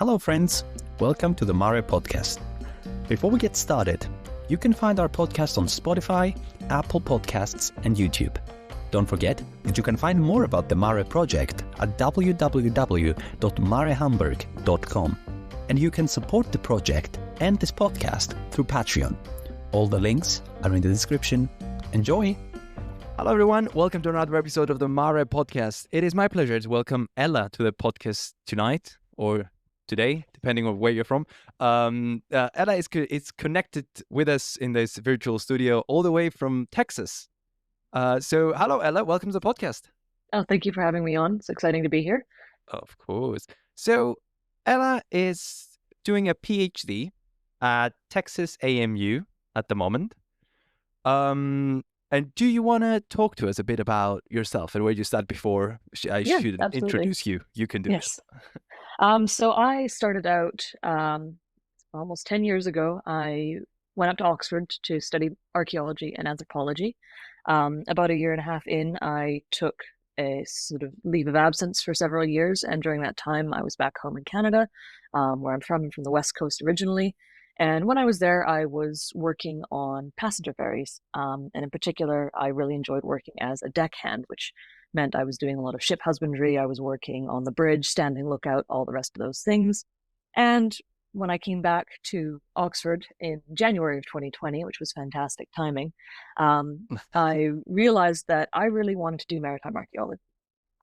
Hello friends, welcome to the MARE Podcast. Before we get started, you can find our podcast on Spotify, Apple Podcasts and YouTube. Don't forget that you can find more about the MARE project at www.marehamburg.com, and you can support the project and this podcast through Patreon. All the links are in the description. Enjoy! Hello everyone, welcome to another episode of the MARE Podcast. It is my pleasure to welcome Ella to the podcast tonight, or today, depending on where you're from. Ella is connected with us in this virtual studio all the way from Texas. So hello Ella, welcome to the podcast. Oh, thank you for having me on. It's exciting to be here. Of course. So Ella is doing a PhD at Texas AMU at the moment. And do you want to talk to us a bit about yourself and where you started before I should absolutely. introduce you? You can do Yes. this. So I started out almost 10 years ago. I went up to Oxford to study archaeology and anthropology. About a year and a half in, I took a sort of leave of absence for several years. And during that time, I was back home in Canada, where I'm from the West Coast originally. And when I was there, I was working on passenger ferries. And in particular, I really enjoyed working as a deckhand, which meant I was doing a lot of ship husbandry. I was working on the bridge, standing lookout, all the rest of those things. And when I came back to Oxford in January of 2020, which was fantastic timing, I realized that I really wanted to do maritime archaeology.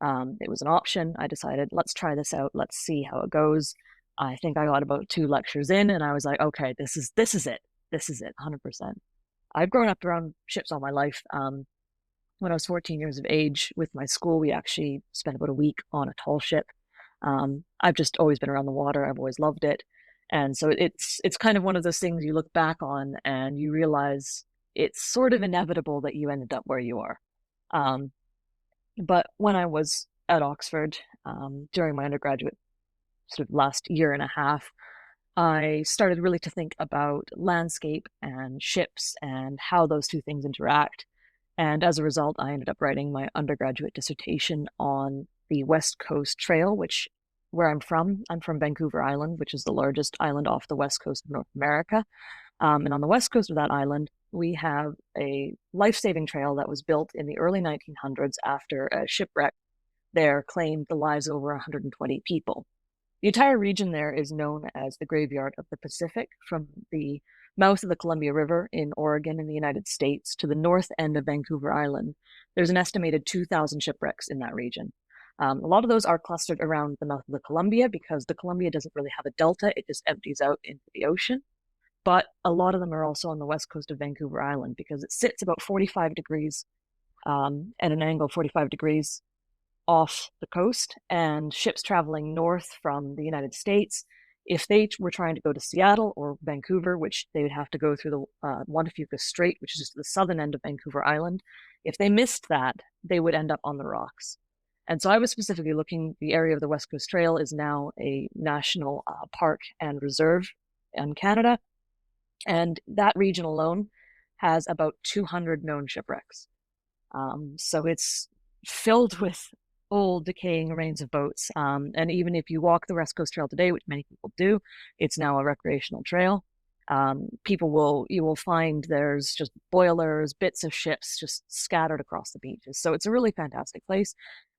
It was an option. I decided, let's try this out. Let's see how it goes. I think I got about 2 lectures in and I was like, okay, this is it. This is it, 100%. I've grown up around ships all my life. When I was 14 years of age with my school, we actually spent about a week on a tall ship. I've just always been around the water. I've always loved it. And so it's kind of one of those things you look back on and you realize it's sort of inevitable that you ended up where you are. But when I was at Oxford, during my undergraduate sort of last year and a half, I started really to think about landscape and ships and how those two things interact. And as a result, I ended up writing my undergraduate dissertation on the West Coast Trail, where I'm from Vancouver Island, which is the largest island off the west coast of North America. And on the west coast of that island, we have a life-saving trail that was built in the early 1900s after a shipwreck there claimed the lives of over 120 people. The entire region there is known as the Graveyard of the Pacific, from the mouth of the Columbia River in Oregon in the United States to the north end of Vancouver Island. There's an estimated 2,000 shipwrecks in that region. A lot of those are clustered around the mouth of the Columbia because the Columbia doesn't really have a delta. It just empties out into the ocean. But a lot of them are also on the west coast of Vancouver Island because it sits about 45 degrees at an angle 45 degrees off the coast, and ships traveling north from the United States, if they were trying to go to Seattle or Vancouver, which they would have to go through the Juan de Fuca Strait, which is just the southern end of Vancouver Island, if they missed that, they would end up on the rocks. And so I was specifically looking, the area of the West Coast Trail is now a national park and reserve in Canada. And that region alone has about 200 known shipwrecks. So it's filled with old decaying remains of boats. And even if you walk the West Coast Trail today, which many people do, it's now a recreational trail. You will find there's just boilers, bits of ships just scattered across the beaches. So it's a really fantastic place.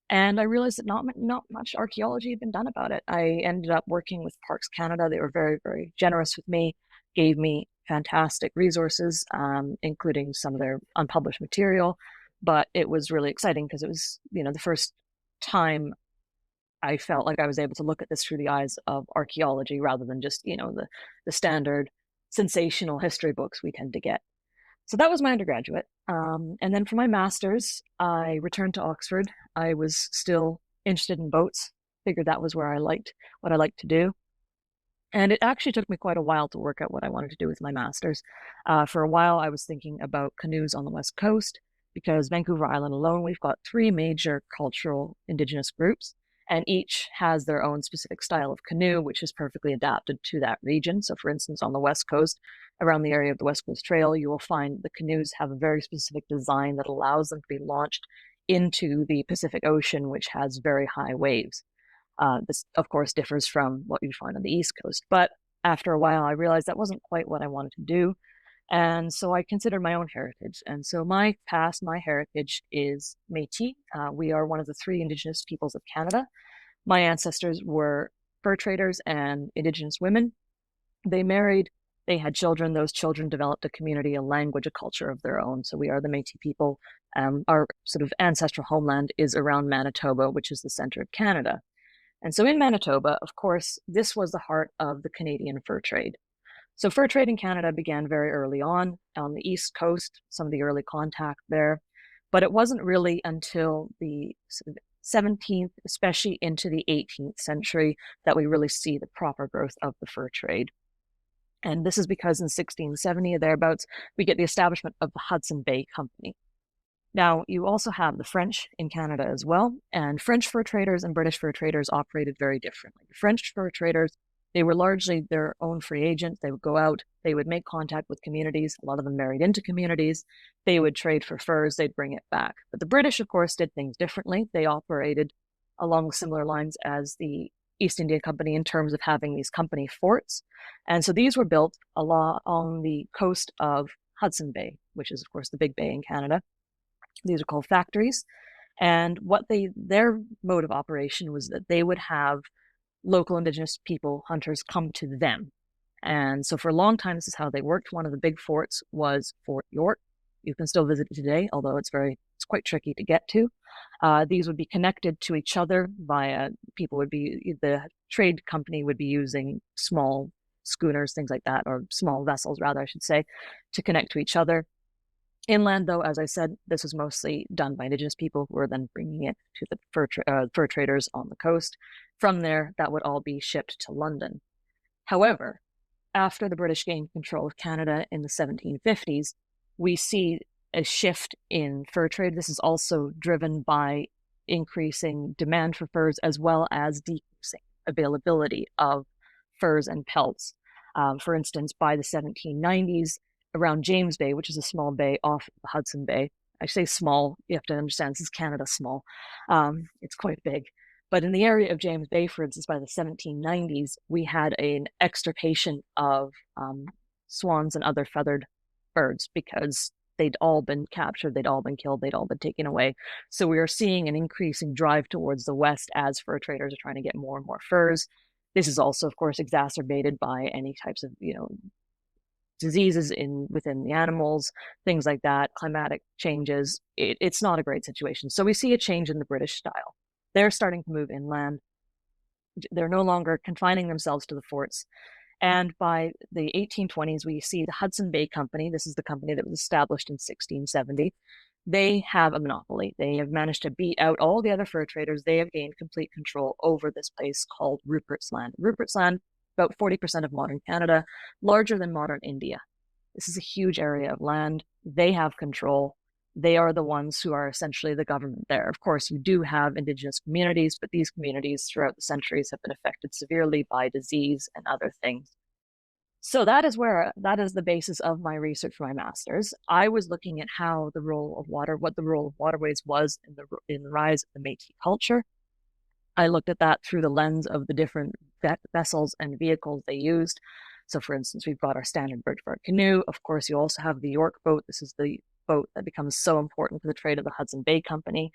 And I realized that not much archaeology had been done about it. I ended up working with Parks Canada. They were very, very generous with me, gave me fantastic resources, including some of their unpublished material. But it was really exciting because it was, the first time I felt like I was able to look at this through the eyes of archaeology rather than just, the standard sensational history books we tend to get. So that was my undergraduate. And then for my master's, I returned to Oxford. I was still interested in boats, figured that was what I liked to do. And it actually took me quite a while to work out what I wanted to do with my master's. For a while, I was thinking about canoes on the West Coast, because Vancouver Island alone, we've got 3 major cultural Indigenous groups, and each has their own specific style of canoe, which is perfectly adapted to that region. So for instance, on the West Coast, around the area of the West Coast Trail, you will find the canoes have a very specific design that allows them to be launched into the Pacific Ocean, which has very high waves. This, of course, differs from what you find on the East Coast. But after a while, I realized that wasn't quite what I wanted to do. And so I considered my own heritage. And so my past, my heritage is Métis. We are one of the 3 Indigenous peoples of Canada. My ancestors were fur traders and Indigenous women. They married, they had children. Those children developed a community, a language, a culture of their own. So we are the Métis people. Our sort of ancestral homeland is around Manitoba, which is the center of Canada. And so in Manitoba, of course, this was the heart of the Canadian fur trade. So fur trade in Canada began very early on the East Coast, some of the early contact there. But it wasn't really until the sort of 17th, especially into the 18th century, that we really see the proper growth of the fur trade. And this is because in 1670 or thereabouts, we get the establishment of the Hudson Bay Company. Now, you also have the French in Canada as well, and French fur traders and British fur traders operated very differently. The French fur traders, they were largely their own free agents. They would go out, they would make contact with communities. A lot of them married into communities. They would trade for furs, they'd bring it back. But the British, of course, did things differently. They operated along similar lines as the East India Company in terms of having these company forts. And so these were built along the coast of Hudson Bay, which is, of course, the big bay in Canada. These are called factories. And their mode of operation was that they would have local Indigenous people, hunters, come to them. And so for a long time, this is how they worked. One of the big forts was Fort York. You can still visit it today, although it's quite tricky to get to. These would be connected to each other via, the trade company would be using small schooners, things like that, or small vessels, rather, I should say, to connect to each other. Inland, though, as I said, this was mostly done by Indigenous people who were then bringing it to the fur traders on the coast. From there, that would all be shipped to London. However, after the British gained control of Canada in the 1750s, we see a shift in fur trade. This is also driven by increasing demand for furs as well as decreasing availability of furs and pelts. For instance, by the 1790s, around James Bay, which is a small bay off the Hudson Bay. I say small, you have to understand this is Canada small. It's quite big. But in the area of James Bay, for instance, by the 1790s, we had an extirpation of swans and other feathered birds because they'd all been captured, they'd all been killed, they'd all been taken away. So we are seeing an increasing drive towards the west as fur traders are trying to get more and more furs. This is also, of course, exacerbated by any types of, diseases within the animals, things like that, climatic changes. It's not a great situation. So we see a change in the British style. They're starting to move inland. They're no longer confining themselves to the forts. And by the 1820s, we see the Hudson Bay Company. This is the company that was established in 1670. They have a monopoly. They have managed to beat out all the other fur traders. They have gained complete control over this place called Rupert's Land. Rupert's Land, about 40% of modern Canada, larger than modern India. This is a huge area of land. They have control. They are the ones who are essentially the government there. Of course, you do have Indigenous communities, but these communities throughout the centuries have been affected severely by disease and other things. So that is the basis of my research for my master's. I was looking at what the role of waterways was in the rise of the Métis culture. I looked at that through the lens of the different vessels and vehicles they used. So for instance, we've got our standard birchbark canoe. Of course, you also have the York boat. This is the boat that becomes so important for the trade of the Hudson Bay Company.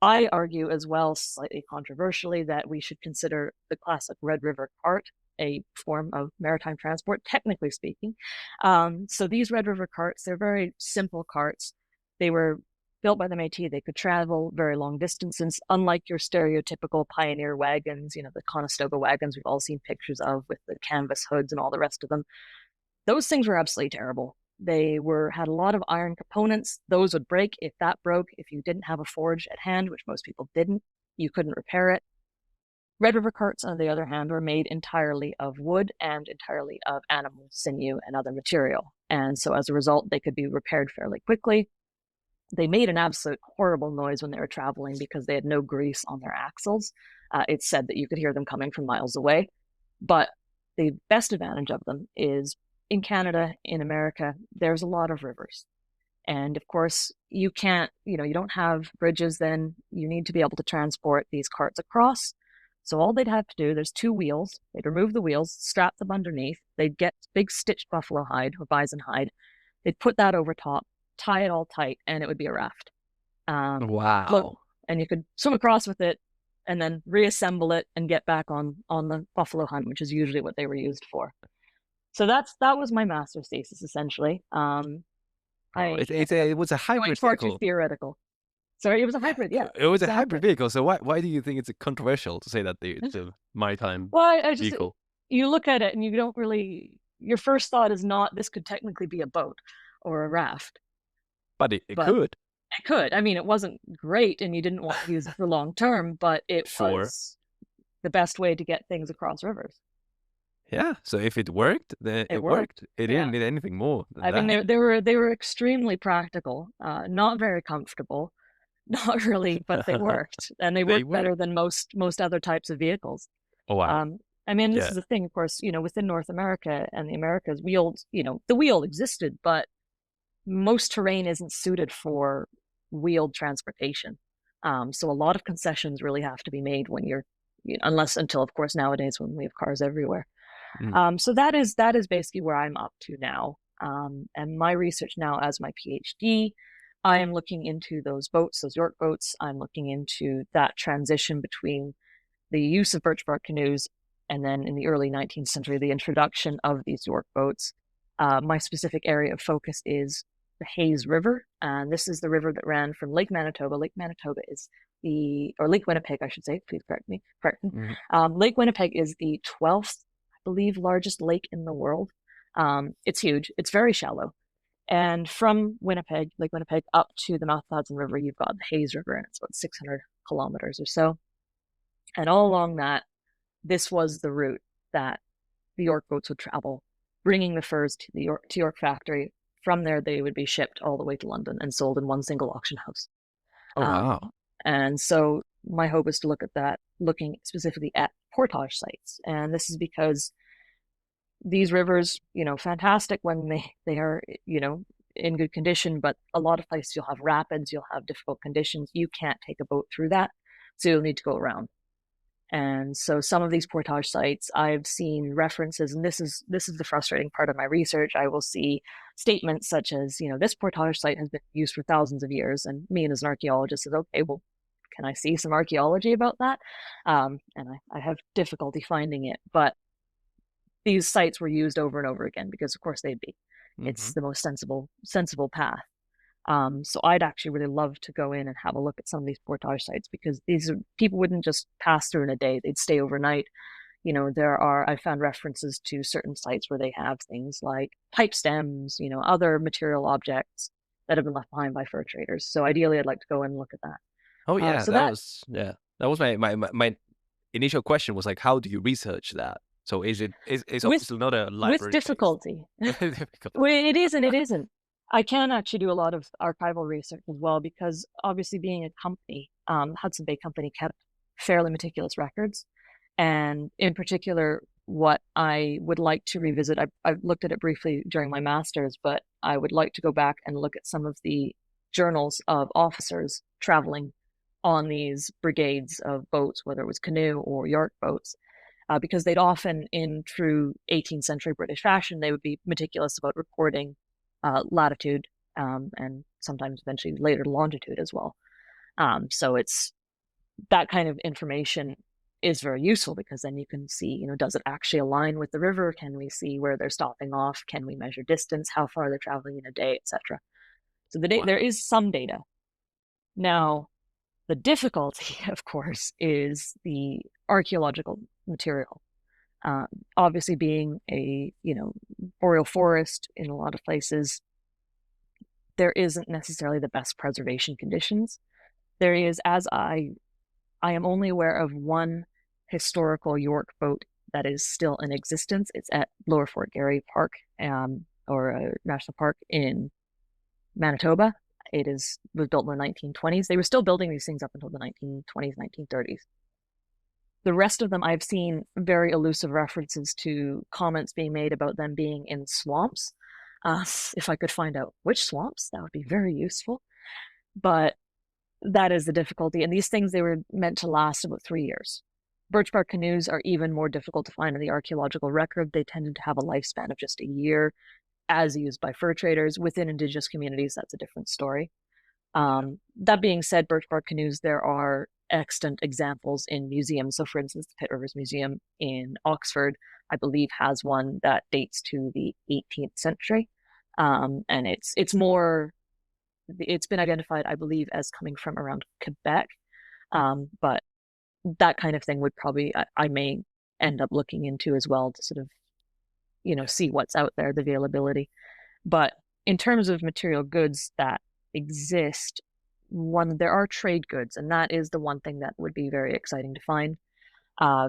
I argue as well, slightly controversially, that we should consider the classic Red River cart a form of maritime transport, technically speaking. So these Red River carts, they're very simple carts. They were built by the Métis. They could travel very long distances, unlike your stereotypical pioneer wagons, the Conestoga wagons we've all seen pictures of with the canvas hoods and all the rest of them. Those things were absolutely terrible. They had a lot of iron components. Those would break. If that broke, if you didn't have a forge at hand, which most people didn't, you couldn't repair it. Red River carts, on the other hand, were made entirely of wood and entirely of animal sinew and other material. And so as a result, they could be repaired fairly quickly. They made an absolute horrible noise when they were traveling because they had no grease on their axles. It's said that you could hear them coming from miles away. But the best advantage of them is in Canada, in America, there's a lot of rivers. And of course, you don't have bridges then. You need to be able to transport these carts across. So all they'd have to do, there's 2 wheels. They'd remove the wheels, strap them underneath. They'd get big stitched buffalo hide or bison hide. They'd put that over top, tie it all tight, and it would be a raft. Wow. And you could swim across with it and then reassemble it and get back on the buffalo hunt, which is usually what they were used for. So that was my master's thesis, essentially. It was a hybrid far vehicle. too theoretical. Sorry, it was a hybrid. Yeah, it was exactly. a hybrid vehicle. So why do you think it's controversial to say that it's a maritime vehicle? You look at it and you don't really. Your first thought is not this could technically be a boat or a raft, but it could. It could. I mean, it wasn't great, and you didn't want to use it for long term, but it was the best way to get things across rivers. Yeah. So if it worked, then it worked. It didn't need anything more than that. I mean, they were extremely practical, not very comfortable, not really, but they worked, and they worked better than most other types of vehicles. Oh wow. I mean, this is the thing, of course, within North America and the Americas, the wheel existed, but most terrain isn't suited for wheeled transportation. So a lot of concessions really have to be made when until of course nowadays when we have cars everywhere. So that is basically where I'm up to now. And my research now as my PhD, I am looking into those boats, those York boats. I'm looking into that transition between the use of birch bark canoes and then in the early 19th century, the introduction of these York boats. My specific area of focus is the Hayes River, and this is the river that ran from Lake Manitoba. Lake Manitoba is Lake Winnipeg, I should say. Please correct me. Lake Winnipeg is the 12th, I believe, largest lake in the world. It's huge. It's very shallow. And from Winnipeg, Lake Winnipeg, up to the mouth of the Hudson River, you've got the Hayes River, and it's about 600 kilometers or so. And all along that, this was the route that the York boats would travel, bringing the furs to the York factory. From there, they would be shipped all the way to London and sold in one single auction house. Oh, wow. And so my hope is to look at that, looking specifically at portage sites. And this is because these rivers, fantastic when they are, in good condition, but a lot of places you'll have rapids, you'll have difficult conditions. You can't take a boat through that, so you'll need to go around. And so some of these portage sites, I've seen references, and this is the frustrating part of my research. I will see statements such as, this portage site has been used for thousands of years, and me as an archaeologist says, okay, well, can I see some archaeology about that? And I have difficulty finding it, but these sites were used over and over again because, of course, they'd be. It's the most sensible path. So I'd actually really love to go in and have a look at some of these portage sites, because people wouldn't just pass through in a day; they'd stay overnight. I found references to certain sites where they have things like pipe stems, other material objects that have been left behind by fur traders. So ideally, I'd like to go in and look at that. Oh yeah, that was my initial question was like, how do you research that? So it's obviously not a library with difficulty. Well, it isn't. I can actually do a lot of archival research as well, because obviously being a company, Hudson Bay Company kept fairly meticulous records. And in particular, what I would like to revisit, I've looked at it briefly during my master's, but I would like to go back and look at some of the journals of officers traveling on these brigades of boats, whether it was canoe or York boats, because they'd often, in true 18th century British fashion, they would be meticulous about recording latitude, and sometimes eventually later longitude as well. So it's that kind of information is very useful, because then you can see, does it actually align with the river? Can we see where they're stopping off? Can we measure distance? How far they're traveling in a day, etc. So there is some data. Now, the difficulty, of course, is the archaeological material. Obviously, being a boreal forest in a lot of places, there isn't necessarily the best preservation conditions. There is, as I am only aware of one historical York boat that is still in existence. It's at Lower Fort Garry Park, or National Park in Manitoba. It was built in the 1920s. They were still building these things up until the 1920s, 1930s. The rest of them, I've seen very elusive references to comments being made about them being in swamps. If I could find out which swamps, that would be very useful. But that is the difficulty. And these things, they were meant to last about 3 years. Birch bark canoes are even more difficult to find in the archaeological record. They tended to have a lifespan of just a year, as used by fur traders. Within indigenous communities, that's a different story. That being said, birch bark canoes, there are extant examples in museums. So, for instance, the Pitt Rivers Museum in Oxford, I believe, has one that dates to the 18th century, and it's been identified, I believe, as coming from around Quebec. But that kind of thing would probably I may end up looking into as well to sort of see what's out there, the availability. But in terms of material goods that exist, there are trade goods, and that is the one thing that would be very exciting to find.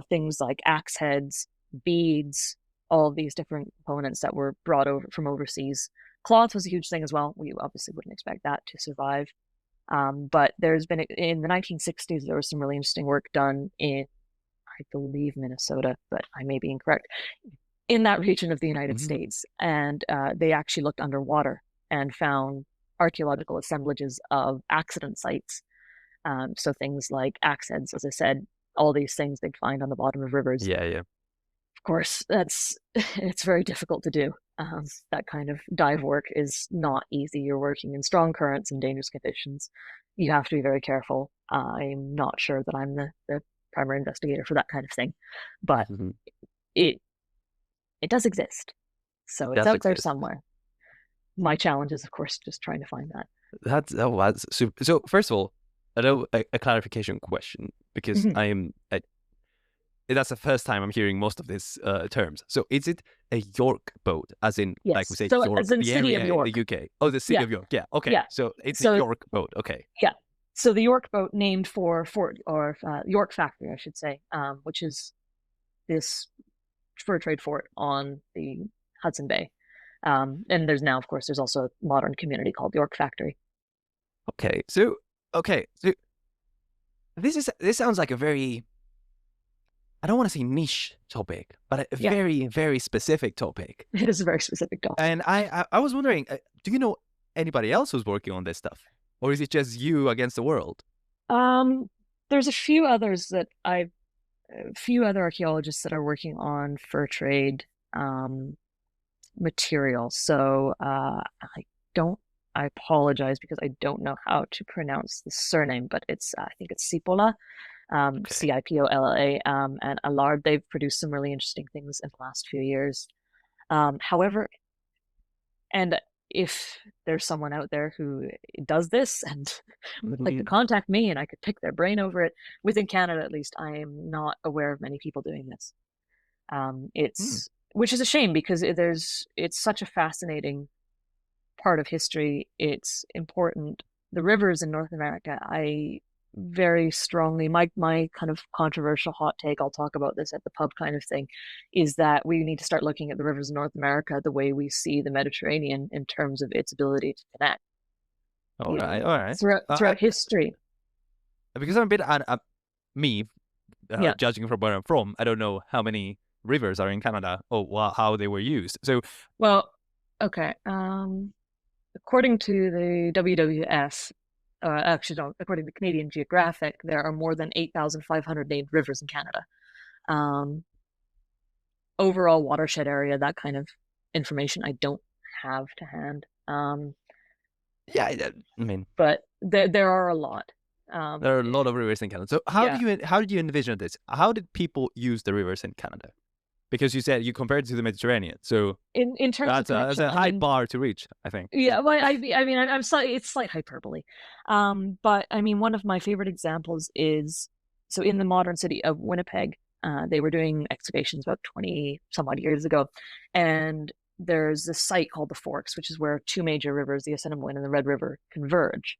Things like axe heads, beads, all of these different components that were brought over from overseas. Cloth was a huge thing as well. We obviously wouldn't expect that to survive. But there's been, in the 1960s, there was some really interesting work done in, I believe, Minnesota, but I may be incorrect, in that region of the United States. And they actually looked underwater and found archaeological assemblages of accident sites. So things like axe heads, as I said, all these things they'd find on the bottom of rivers. Yeah. Of course, it's very difficult to do. That kind of dive work is not easy. You're working in strong currents and dangerous conditions. You have to be very careful. I'm not sure that I'm the primary investigator for that kind of thing, but it does exist. So it's out there somewhere. My challenge is, of course, just trying to find that. That's super. So first of all, a clarification question, because that's the first time I'm hearing most of these terms. So is it a York boat, as in, yes. like we say, so York, as in the city area of York. in the UK? Oh, the city of York. Yeah. Okay. Yeah. So it's a York boat. Okay. Yeah. So the York boat, named for Fort or York Factory, I should say, which is this fur trade fort on the Hudson Bay. And there's now, of course, there's also a modern community called York Factory. Okay. So this sounds like a very, I don't want to say niche topic, but a very, very specific topic. It is a very specific topic. And I was wondering, do you know anybody else who's working on this stuff? Or is it just you against the world? There's a few others a few other archaeologists that are working on fur trade material. So I apologize because I don't know how to pronounce the surname, but I think it's Cipolla. Cipolla, and Allard. They've produced some really interesting things in the last few years. However, and if there's someone out there who does this and would like to contact me and I could pick their brain over it, within Canada at least, I am not aware of many people doing this. Which is a shame, because it's such a fascinating part of history. It's important. The rivers in North America, I very strongly, my kind of controversial hot take, I'll talk about this at the pub kind of thing, is that we need to start looking at the rivers in North America the way we see the Mediterranean in terms of its ability to connect. All right. Throughout history. Because I'm a bit, judging from where I'm from, I don't know how many rivers are in Canada or how they were used. So, well, okay. According to the WWF, according to Canadian Geographic, there are more than 8,500 named rivers in Canada. Overall watershed area, that kind of information I don't have to hand. But there are a lot. There are a lot of rivers in Canada. So how did you envision this? How did people use the rivers in Canada? Because you said you compared it to the Mediterranean, so in terms that's a high bar to reach, I think. Yeah, well, it's slight hyperbole, but I mean, one of my favorite examples is, so in the modern city of Winnipeg, they were doing excavations about 20 some odd years ago, and there's a site called the Forks, which is where two major rivers, the Assiniboine and the Red River, converge.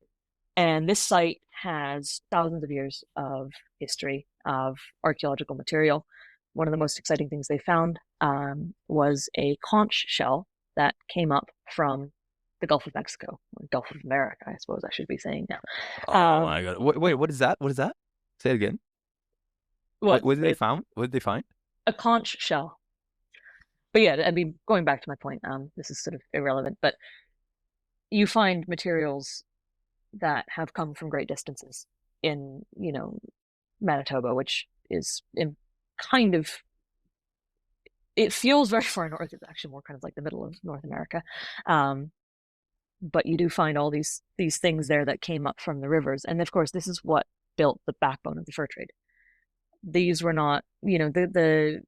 And this site has thousands of years of history of archaeological material. One of the most exciting things they found was a conch shell that came up from the Gulf of Mexico, or Gulf of America, I suppose I should be saying now. Oh my God! Wait, what is that? What is that? Say it again. What did they find? What did they find? A conch shell. But yeah, I mean, going back to my point, this is sort of irrelevant, but you find materials that have come from great distances in, Manitoba, which is in kind of, it feels very far north. It's actually more kind of like the middle of North America. But you do find all these things there that came up from the rivers. And of course, this is what built the backbone of the fur trade. These were not, I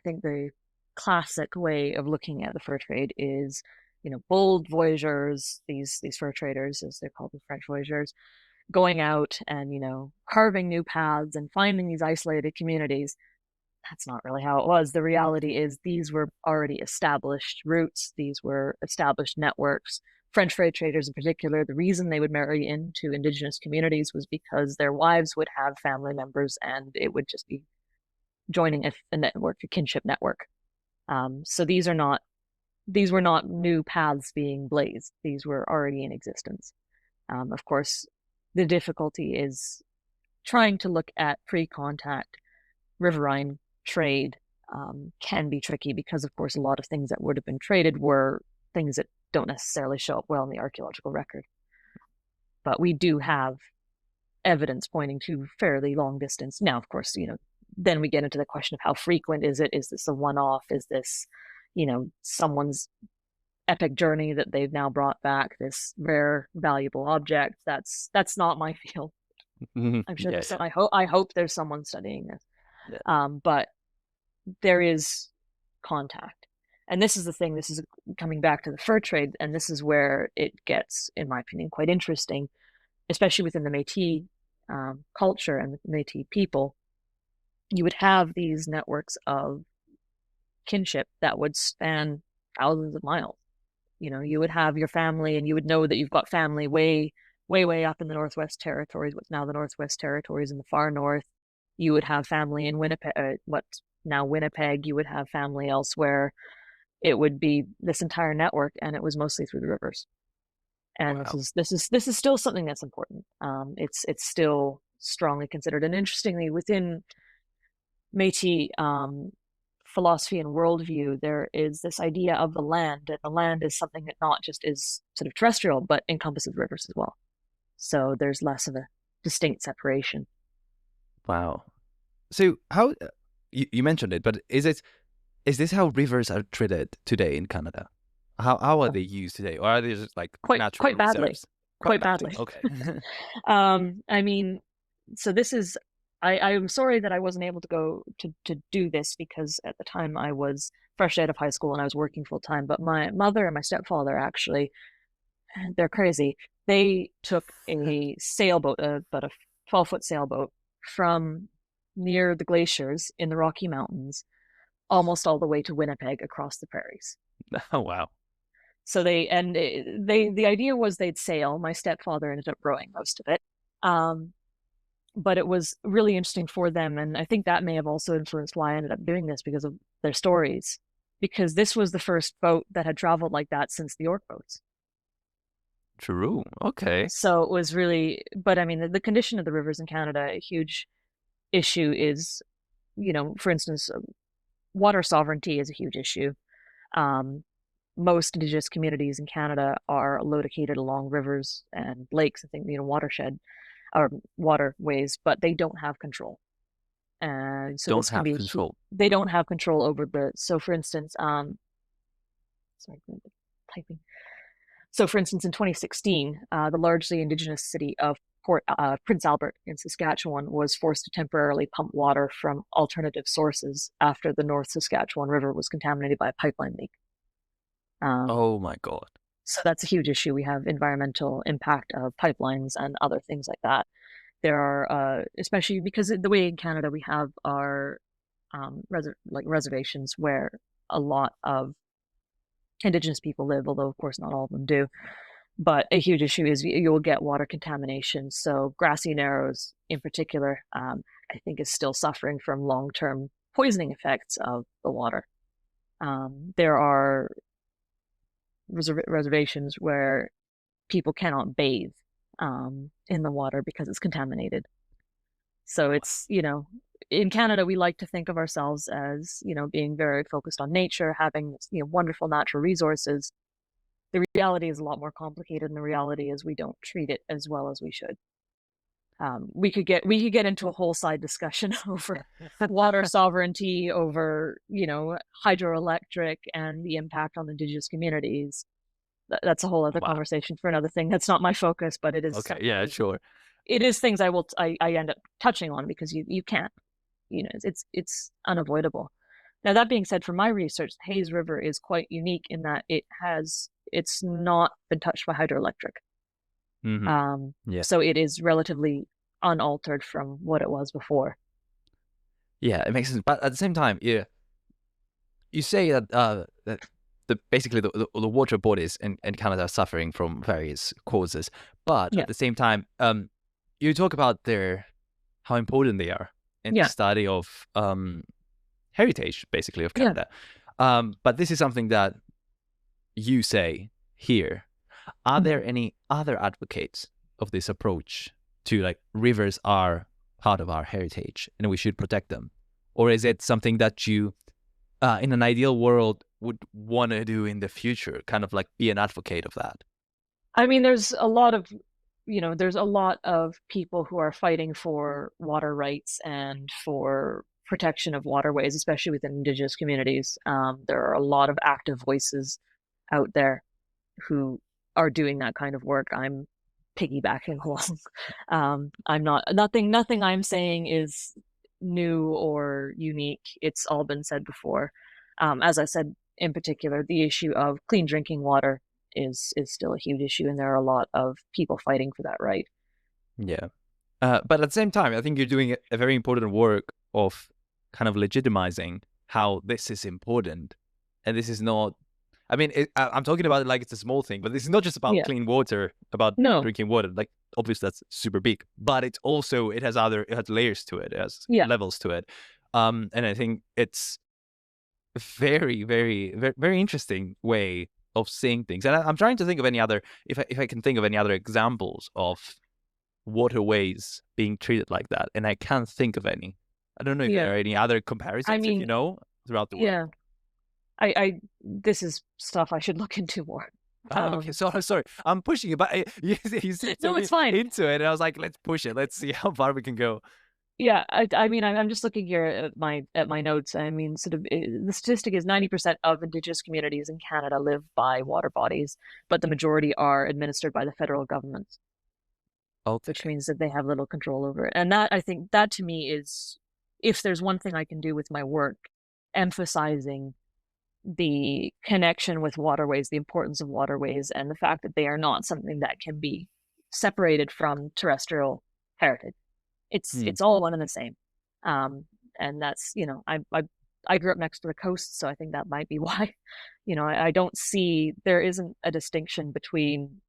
think the classic way of looking at the fur trade is, bold voyageurs, these fur traders, as they're called, the French voyageurs, going out and, carving new paths and finding these isolated communities. That's not really how it was. The reality is these were already established routes. These were established networks. French fur traders in particular, the reason they would marry into indigenous communities was because their wives would have family members, and it would just be joining a network, a kinship network. So these were not new paths being blazed. These were already in existence. Of course, the difficulty is trying to look at pre-contact riverine trade can be tricky because, of course, a lot of things that would have been traded were things that don't necessarily show up well in the archaeological record. But we do have evidence pointing to fairly long distance. Now, of course, then we get into the question of how frequent is it? Is this a one-off? Is this, someone's epic journey that they've now brought back, this rare, valuable object? That's not my field. I'm sure I hope there's someone studying this. Yeah. But there is contact. And this is the thing, this is coming back to the fur trade, and this is where it gets, in my opinion, quite interesting, especially within the Métis culture and the Métis people. You would have these networks of kinship that would span thousands of miles. You would have your family, and you would know that you've got family way, way, way up in the Northwest Territories, what's now the Northwest Territories in the far north. You would have family in Winnipeg, what's now Winnipeg. You would have family elsewhere. It would be this entire network, and it was mostly through the rivers. And Wow. this is still something that's important. It's still strongly considered. And interestingly, within Métis philosophy and worldview, there is this idea of the land, and the land is something that not just is sort of terrestrial, but encompasses rivers as well. So there's less of a distinct separation. Wow. So how you mentioned it, but is this how rivers are treated today in Canada? How are they used today, or are they just like natural quite badly? reserves? Quite badly. Okay. I mean, so this is, I'm sorry that I wasn't able to go to do this, because at the time I was fresh out of high school and I was working full time. But my mother and my stepfather, actually, they're crazy. They took a sailboat, about a 12-foot sailboat, from near the glaciers in the Rocky Mountains, almost all the way to Winnipeg across the prairies. Oh, wow. So the idea was they'd sail. My stepfather ended up rowing most of it. But it was really interesting for them. And I think that may have also influenced why I ended up doing this, because of their stories. Because this was the first boat that had traveled like that since the York boats. True. Okay. So it was really, but I mean, the condition of the rivers in Canada, a huge issue is, for instance, water sovereignty is a huge issue. Most Indigenous communities in Canada are located along rivers and lakes, I think, watershed or waterways, but they don't have control. And so Don't have control. They don't have control over so for instance, sorry, I'm typing. So for instance, in 2016, the largely Indigenous city of Prince Albert in Saskatchewan was forced to temporarily pump water from alternative sources after the North Saskatchewan River was contaminated by a pipeline leak. Oh my God. So that's a huge issue. We have environmental impact of pipelines and other things like that. There are, especially because the way in Canada we have our reservations where a lot of Indigenous people live, although of course not all of them do. But a huge issue is you'll get water contamination. So Grassy Narrows in particular, I think is still suffering from long-term poisoning effects of the water. There are reservations where people cannot bathe in the water because it's contaminated. So it's, in Canada, we like to think of ourselves as, being very focused on nature, having, wonderful natural resources. The reality is a lot more complicated, and the reality is we don't treat it as well as we should. We could get into a whole side discussion over water sovereignty, over, hydroelectric and the impact on indigenous communities. That's a whole other conversation for another thing. That's not my focus, but it is. Okay, yeah, sure. It is things I end up touching on because you can't, it's unavoidable. Now, that being said, for my research, the Hayes River is quite unique in that it's not been touched by hydroelectric. Yeah. So it is relatively unaltered from what it was before. Yeah, it makes sense. But at the same time, yeah, you say that basically the water bodies in Canada are suffering from various causes, but at the same time, you talk about how important they are in the study of heritage, basically, of Canada. But this is something that you say here. Are there any other advocates of this approach to, like, rivers are part of our heritage and we should protect them? Or is it something that you, in an ideal world, would want to do in the future, kind of like be an advocate of that? I mean, there's a lot of people who are fighting for water rights and for protection of waterways, especially within indigenous communities. There are a lot of active voices out there who are doing that kind of work. I'm piggybacking along. Nothing I'm saying is new or unique. It's all been said before. As I said, in particular, the issue of clean drinking water is still a huge issue, and there are a lot of people fighting for that right. Yeah. But at the same time, I think you're doing a very important work of kind of legitimizing how this is important. And this is not, I mean, I'm talking about it like it's a small thing, but this is not just about clean water, about drinking water. Like, obviously that's super big, but it has layers to it, it has levels to it. And I think it's a very, very, very, very interesting way of seeing things. And I'm trying to think of any other, if I can think of any other examples of waterways being treated like that, and I can't think of any. I don't know if there are any other comparisons, if you know, throughout the world. I this is stuff I should look into more. Okay, sorry, I'm pushing it, but you said no, it's fine. Into it, and I was like, let's push it, let's see how far we can go. Yeah, I mean, I'm just looking here at my notes. I mean, sort of the statistic is 90% of indigenous communities in Canada live by water bodies, but the majority are administered by the federal government. Okay. Which means that they have little control over it. And that, I think, that to me is, if there's one thing I can do with my work, emphasizing the connection with waterways, the importance of waterways, and the fact that they are not something that can be separated from terrestrial heritage. It's all one and the same. And that's, I grew up next to the coast, so I think that might be why, I don't see, there isn't a distinction between,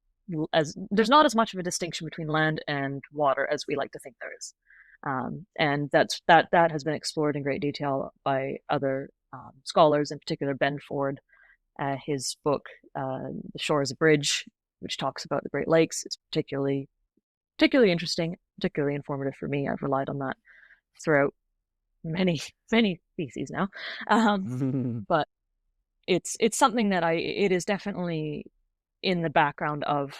there's not as much of a distinction between land and water as we like to think there is. And that has been explored in great detail by other scholars, in particular Ben Ford. His book, The Shore is a Bridge, which talks about the Great Lakes, is particularly interesting, particularly informative for me. I've relied on that throughout many theses now. But it's something that it is definitely in the background of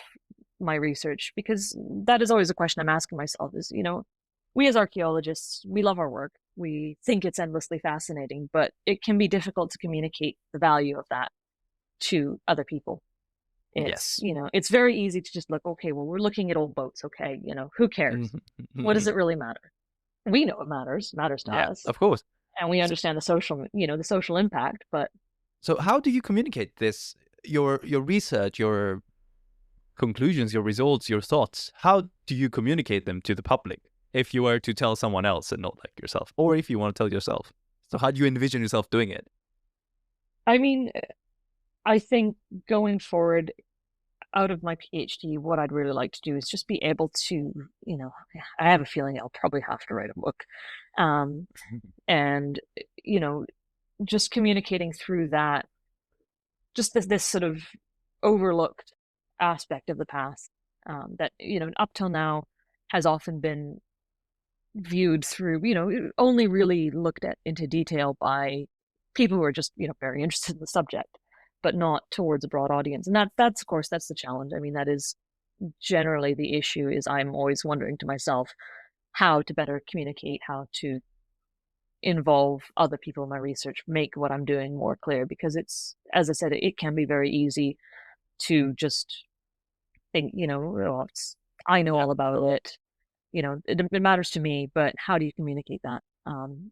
my research, because that is always a question I'm asking myself is, we as archaeologists, we love our work. We think it's endlessly fascinating, but it can be difficult to communicate the value of that to other people. It's very easy to just look, okay, well, we're looking at old boats. Okay. Who cares? What does it really matter? We know it matters to us. Of course. And we understand the social impact, but. So how do you communicate this, your research, your conclusions, your results, your thoughts? How do you communicate them to the public if you were to tell someone else and not like yourself, or if you want to tell yourself? So how do you envision yourself doing it? I mean, I think going forward, out of my PhD, what I'd really like to do is just be able to, I have a feeling I'll probably have to write a book. And, just communicating through that, just this sort of overlooked aspect of the past that, up till now has often been viewed through, only really looked at into detail by people who are just, very interested in the subject, but not towards a broad audience. And that's, of course, that's the challenge. I mean, that is generally the issue is I'm always wondering to myself how to better communicate, how to involve other people in my research, make what I'm doing more clear, because it's, as I said, it can be very easy to just think, well, I know all about it, it matters to me, but how do you communicate that? And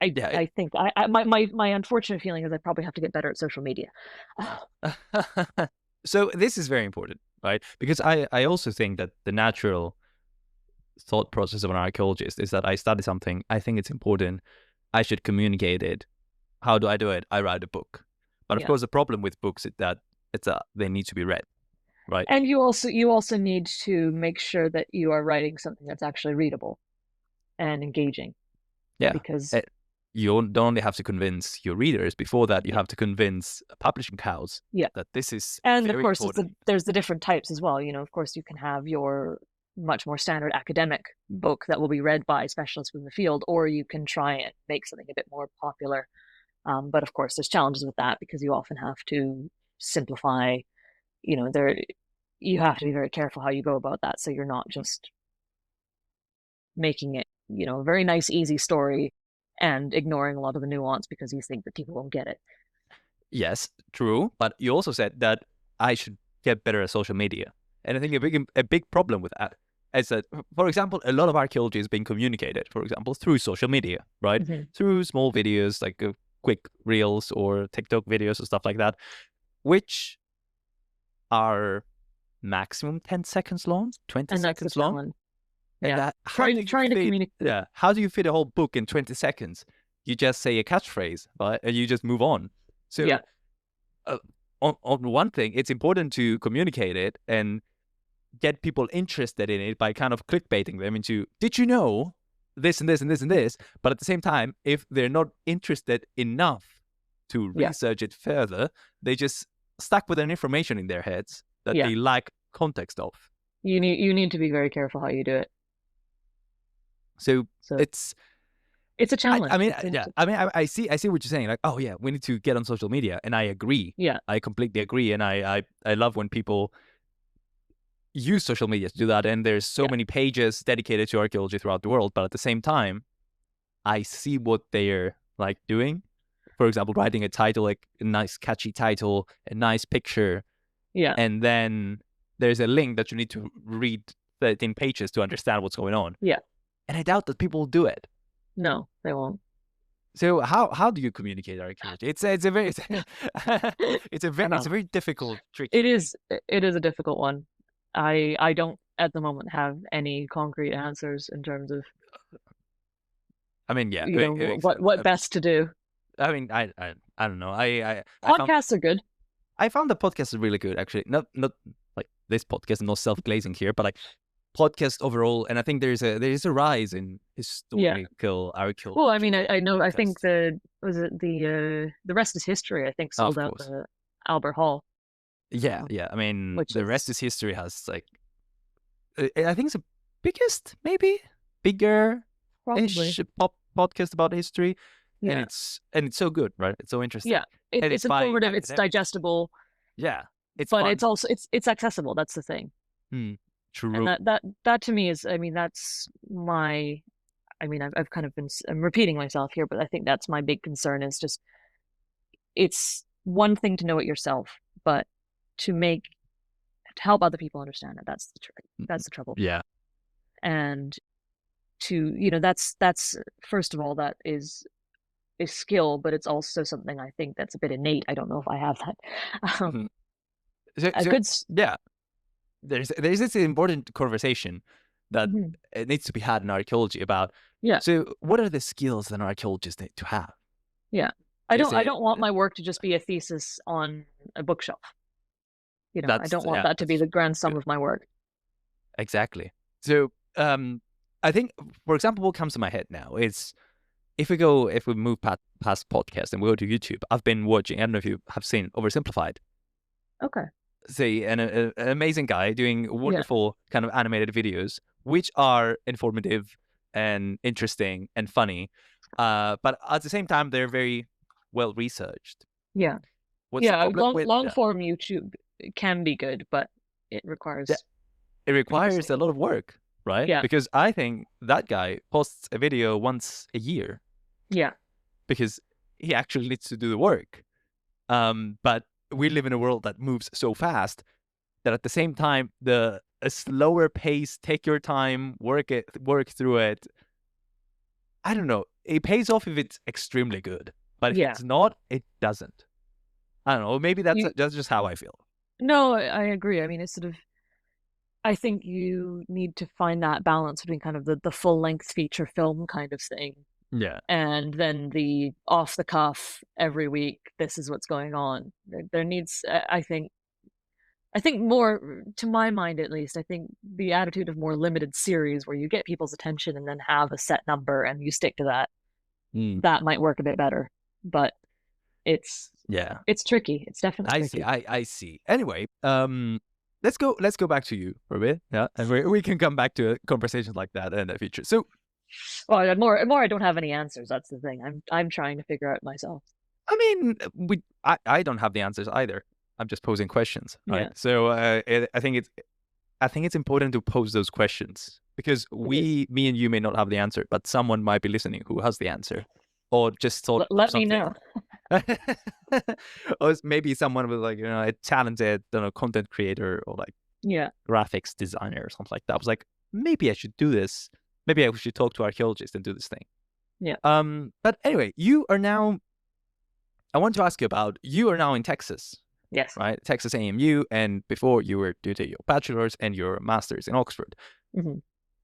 I think my unfortunate feeling is I probably have to get better at social media. So this is very important, right? Because I also think that the natural thought process of an archaeologist is that I study something, I think it's important, I should communicate it. How do I do it? I write a book. But of course, the problem with books is that they need to be read, right? And you also need to make sure that you are writing something that's actually readable and engaging. Yeah, because you don't only have to convince your readers. Before that, you have to convince publishing house that this is and very of course important. there's the different types as well. Of course you can have your much more standard academic book that will be read by specialists in the field, or you can try and make something a bit more popular. But of course there's challenges with that because you often have to simplify. You have to be very careful how you go about that, so you're not just making it a very nice easy story and ignoring a lot of the nuance because you think that people won't get it. Yes, true. But you also said that I should get better at social media. And I think a big problem with that is that, for example, a lot of archaeology is being communicated, for example, through social media, right? Mm-hmm. Through small videos like quick reels or TikTok videos or stuff like that, which are maximum 10 seconds long, 20 and seconds long. Yeah, trying to communicate. Yeah, how do you fit a whole book in 20 seconds? You just say a catchphrase, right? And you just move on. So on one thing, it's important to communicate it and get people interested in it by kind of clickbaiting them into, did you know this and this and this and this? But at the same time, if they're not interested enough to research it further, they just stuck with an information in their heads that they lack context of. You need to be very careful how you do it. So it's a challenge. I see what you're saying. Like, oh yeah, we need to get on social media, and I agree. Yeah, I completely agree, and I love when people use social media to do that. And there's so many pages dedicated to archaeology throughout the world. But at the same time, I see what they're like doing. For example, writing a title, like a nice catchy title, a nice picture, and then there's a link that you need to read 13 pages to understand what's going on. Yeah. And I doubt that people will do it. No, they won't. So how do you communicate archaeology? It's a very difficult, tricky. It is a difficult one. I don't at the moment have any concrete answers in terms of. I mean, yeah. What best to do. I mean, I don't know. Podcasts are good. I found the podcast is really good, actually. Not like this podcast, no self-glazing here, but like podcast overall. And I think there is a rise in historical archaeology. Well, I mean, I know. I think the rest is history. I think sold out the Albert Hall. Yeah. I mean, the rest is history has like, I think it's the biggest, maybe bigger podcast about history. Yeah. And it's so good, right? It's so interesting. Yeah, it's informative. It's digestible. Yeah, but fun. It's also it's accessible. That's the thing. True. And that to me is, I mean, that's my. I mean, I've kind of I'm repeating myself here, but I think that's my big concern is just. It's one thing to know it yourself, but to help other people understand it. That's the trouble. Yeah. And that's first of all, that is skill, but it's also something I think that's a bit innate. I don't know if I have that. There's this important conversation that it needs to be had in archaeology about. Yeah. So what are the skills that an archaeologist need to have? Yeah. I don't want my work to just be a thesis on a bookshelf. I don't want that to be the grand sum of my work. Exactly. So I think, for example, what comes to my head now is if we move past podcast and we go to YouTube, I've been watching, I don't know if you have seen Oversimplified. Okay. Say an amazing guy doing wonderful kind of animated videos, which are informative and interesting and funny. But at the same time, they're very well researched. Yeah. What's the problem long form YouTube it can be good, but it requires it requires a lot of work, right? Yeah. Because I think that guy posts a video once a year Yeah. because he actually needs to do the work. But we live in a world that moves so fast that at the same time, a slower pace, take your time, work through it. I don't know. It pays off if it's extremely good, but if Yeah. it's not, it doesn't. I don't know. Maybe that's just how I feel. No, I agree. I mean, it's sort of, I think you need to find that balance between kind of the full length feature film kind of thing. Yeah. And then the off the cuff every week, this is what's going on. There needs, I think more, to my mind at least, I think the attitude of more limited series where you get people's attention and then have a set number and you stick to that, that might work a bit better. But it's tricky. It's definitely tricky. I see. Anyway, let's go back to you for a bit. Yeah, and we can come back to conversations like that in the future. So, well, more I don't have any answers. That's the thing. I'm trying to figure out myself. I mean, I don't have the answers either. I'm just posing questions, right? Yeah. So I think it's important to pose those questions because me and you may not have the answer, but someone might be listening who has the answer, or just thought. Let me know. Or maybe someone with a talented content creator or graphics designer or something like that. I was like, maybe I should do this. Maybe I should talk to archaeologists and do this thing. Yeah. But anyway, you are now. I want to ask you about. You are now in Texas. Yes. Right, Texas A&M, and before you were doing your bachelor's and your master's in Oxford,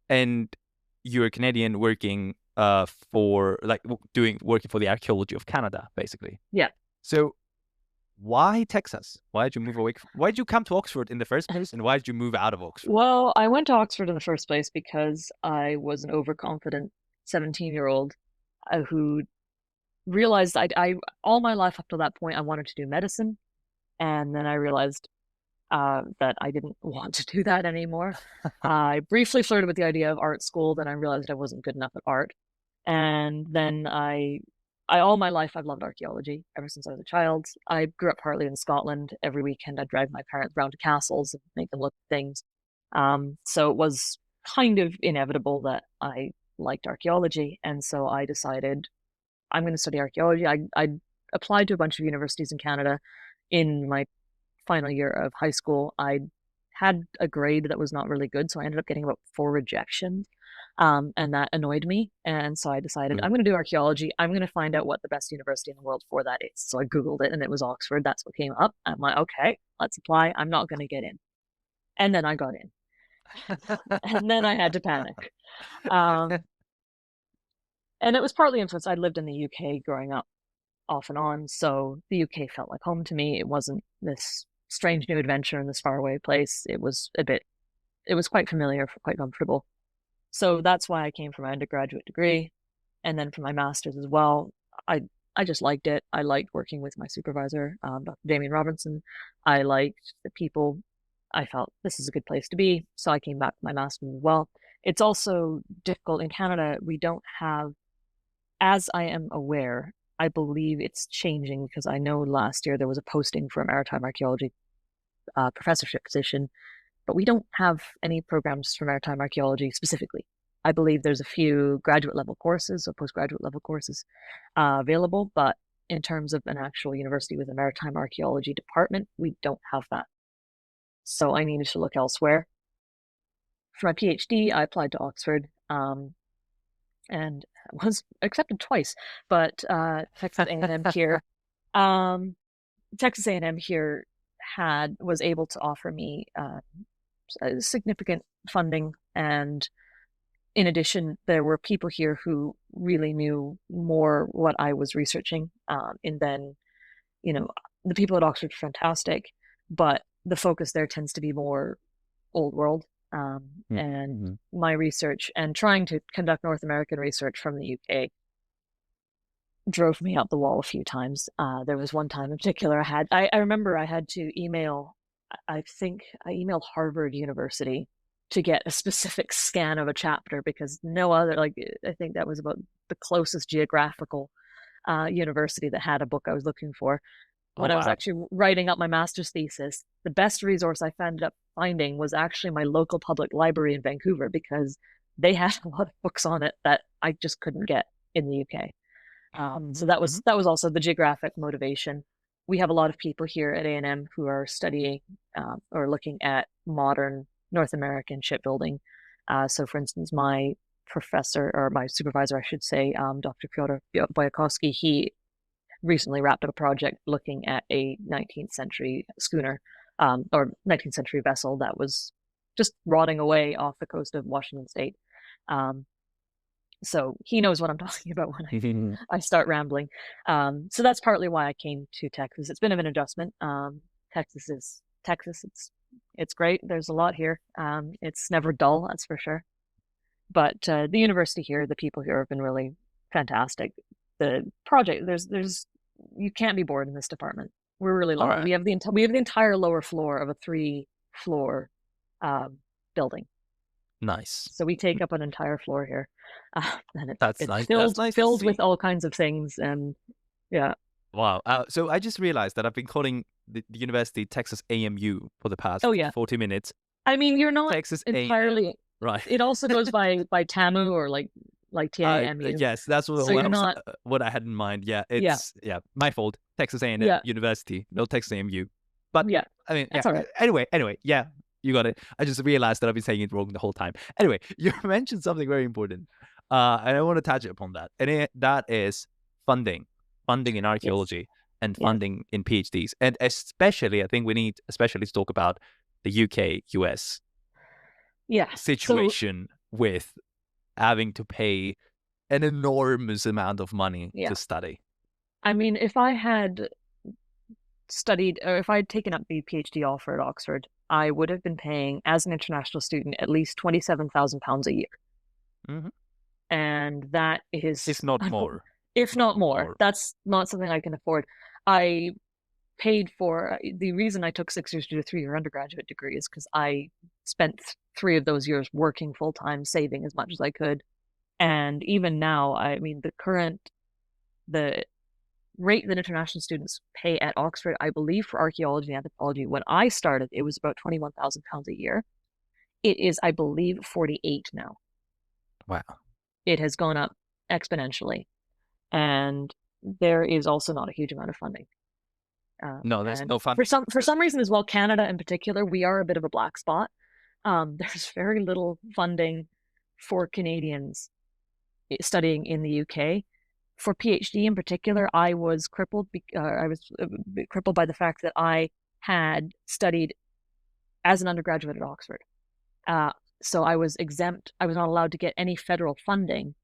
and you're Canadian working working for the archaeology of Canada, basically. Yeah. So, why Texas? Why did you move away? Why did you come to Oxford in the first place, and why did you move out of Oxford? Well, I went to Oxford in the first place because I was an overconfident 17-year-old who realized I all my life up to that point I wanted to do medicine. And then I realized that I didn't want to do that anymore. I briefly flirted with the idea of art school, then I realized I wasn't good enough at art. And then I all my life I've loved archaeology ever since I was a child. I grew up partly in Scotland. Every weekend I'd drag my parents around to castles and make them look at things. So it was kind of inevitable that I liked archaeology. And so I decided I'm going to study archaeology. I applied to a bunch of universities in Canada. In my final year of high school, I had a grade that was not really good, so I ended up getting about 4 rejections, and that annoyed me. And so I decided I'm going to do archaeology. I'm going to find out what the best university in the world for that is. So I Googled it, and it was Oxford. That's what came up. I'm like, okay, let's apply. I'm not going to get in. And then I got in. And then I had to panic. And it was partly influenced. I'd lived in the UK growing up, off and on, so the UK felt like home to me. It wasn't this strange new adventure in this faraway place. It was quite familiar, quite comfortable. So that's why I came for my undergraduate degree, and then for my master's as well. I just liked it. I liked working with my supervisor, Dr. Damien Robinson. I liked the people. I felt this is a good place to be, so I came back for my master's as well. It's also difficult in Canada. We don't have, as I am aware, I believe it's changing because I know last year there was a posting for a maritime archaeology professorship position, but we don't have any programs for maritime archaeology specifically. I believe there's a few graduate level courses or postgraduate level courses available, but in terms of an actual university with a maritime archaeology department, we don't have that. So I needed to look elsewhere. For my PhD, I applied to Oxford, and was accepted twice, but Texas A&M here, Texas A&M here was able to offer me significant funding, and in addition, there were people here who really knew more what I was researching, and then, the people at Oxford are fantastic, but the focus there tends to be more old world. And my research and trying to conduct North American research from the UK drove me up the wall a few times. There was one time in particular I remember I had to email, I think I emailed Harvard University to get a specific scan of a chapter because no other, I think that was about the closest geographical university that had a book I was looking for. when I was actually writing up my master's thesis, the best resource I ended up finding was actually my local public library in Vancouver, because they had a lot of books on it that I just couldn't get in the UK. So that was also the geographic motivation. We have a lot of people here at A&M who are studying or looking at modern North American shipbuilding. So, for instance, my professor, or my supervisor, I should say, Dr. Piotr Boyakovsky, he recently wrapped up a project looking at a 19th century schooner or 19th century vessel that was just rotting away off the coast of Washington State. So he knows what I'm talking about when I start rambling. So that's partly why I came to Texas. It's been an adjustment. Texas. It's great. There's a lot here. It's never dull, that's for sure. But the university here, the people here have been really fantastic. The project, there's you can't be bored in this department. We're really lucky. We have the entire lower floor of a 3-floor building. Nice. So we take up an entire floor here, and it's nice. filled with all kinds of things, and yeah. Wow. So I just realized that I've been calling the university Texas AMU for the past 40 minutes. I mean, you're not Texas entirely right. It also goes by TAMU or like TAMU. Yes, that's what I had in mind. Yeah, it's my fault. Texas A&M University, no Texas AMU. But yeah, I mean, that's all right. Anyway, yeah. You got it. I just realized that I've been saying it wrong the whole time. Anyway, you mentioned something very important, and I want to touch upon that. And that is funding in archaeology and funding in PhDs. And especially, I think we need especially to talk about the UK-US situation with having to pay an enormous amount of money to study. I mean, if I had studied, or if I had taken up the PhD offer at Oxford, I would have been paying, as an international student, at least £27,000 a year. And that is... If not more. If not more. That's not something I can afford. I paid for... The reason I took 6 years to do a 3-year undergraduate degree is because I spent 3 of those years working full-time, saving as much as I could. And even now, I mean, the rate that international students pay at Oxford, I believe, for archaeology and anthropology, when I started, it was about £21,000 a year. It is, I believe, 48 now. Wow. It has gone up exponentially. And there is also not a huge amount of funding. No, there's no funding. For some reason as well, Canada in particular, we are a bit of a black spot. There's very little funding for Canadians studying in the UK. For PhD in particular, I was crippled. I was crippled by the fact that I had studied as an undergraduate at Oxford. So I was exempt. I was not allowed to get any federal funding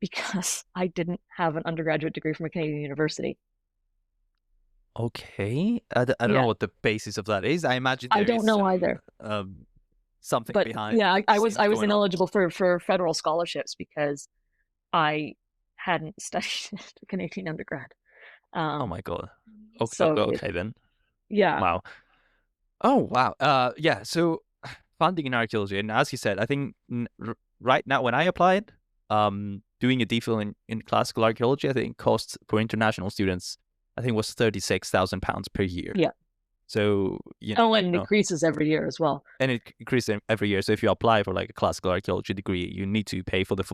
because I didn't have an undergraduate degree from a Canadian university. Okay, I don't know what the basis of that is. I imagine I don't know either. Something behind. Yeah, I was ineligible for federal scholarships because I hadn't studied a Canadian undergrad. Oh my god. Okay, so okay then. Yeah. Wow. Oh wow. Yeah. So funding in archaeology, and as you said, I think right now when I applied, doing a DPhil in classical archaeology, I think costs for international students, I think was £36,000 per year. Yeah. So and it increases every year as well. And it increases every year. So if you apply for like a classical archaeology degree, you need to pay for the